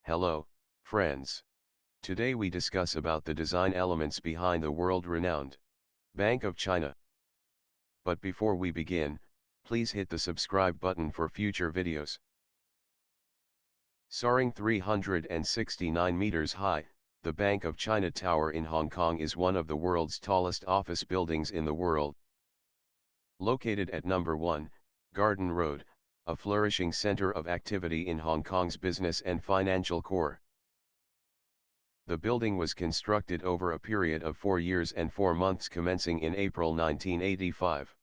Hello, friends. Today we discuss about the design elements behind the world-renowned Bank of China. But before we begin, please hit the subscribe button for future videos. Soaring 369 meters high, the Bank of China Tower in Hong Kong is one of the world's tallest office buildings in the world. Located at number 1, Garden Road, a flourishing center of activity in Hong Kong's business and financial core. The building was constructed over a period of 4 years and 4 months commencing in April 1985.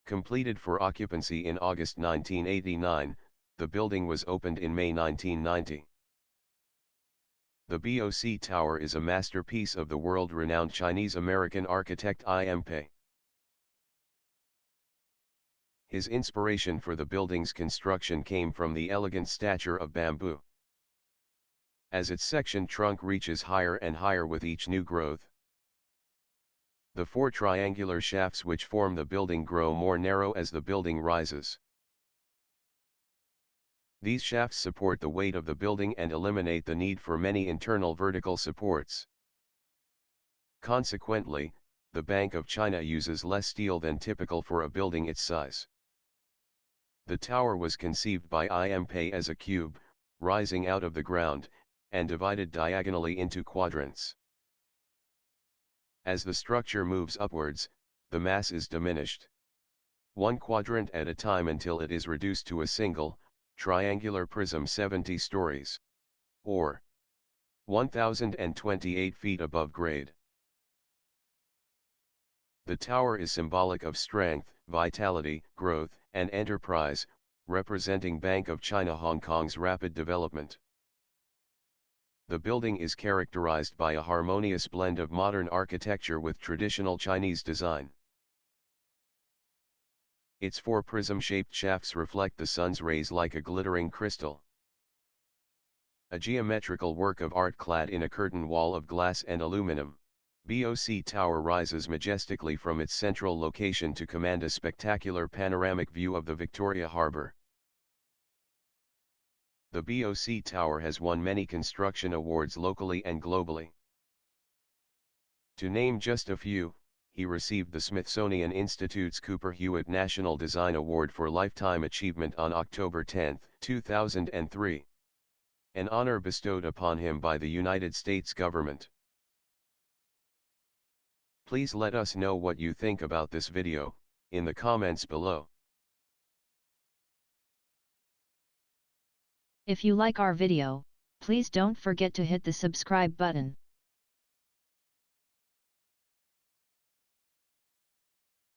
Completed for occupancy in August 1989, the building was opened in May 1990. The BOC Tower is a masterpiece of the world-renowned Chinese-American architect I.M Pei. His inspiration for the building's construction came from the elegant stature of bamboo. As its section trunk reaches higher and higher with each new growth, the 4 triangular shafts which form the building grow more narrow as the building rises. These shafts support the weight of the building and eliminate the need for many internal vertical supports. Consequently, the Bank of China uses less steel than typical for a building its size. The tower was conceived by I.M Pei as a cube, rising out of the ground, and divided diagonally into quadrants. As the structure moves upwards, the mass is diminished, 1 quadrant at a time until it is reduced to a single, triangular prism 70 stories, or 1,028 feet above grade. The tower is symbolic of strength, vitality, growth, and enterprise, representing Bank of China Hong Kong's rapid development. The building is characterized by a harmonious blend of modern architecture with traditional Chinese design. Its 4 prism-shaped shafts reflect the sun's rays like a glittering crystal. A geometrical work of art clad in a curtain wall of glass and aluminum, BOC Tower rises majestically from its central location to command a spectacular panoramic view of the Victoria Harbour. The BOC Tower has won many construction awards locally and globally. To name just a few, he received the Smithsonian Institute's Cooper Hewitt National Design Award for Lifetime Achievement on October 10, 2003. An honor bestowed upon him by the United States government. Please let us know what you think about this video, in the comments below. If you like our video, please don't forget to hit the subscribe button.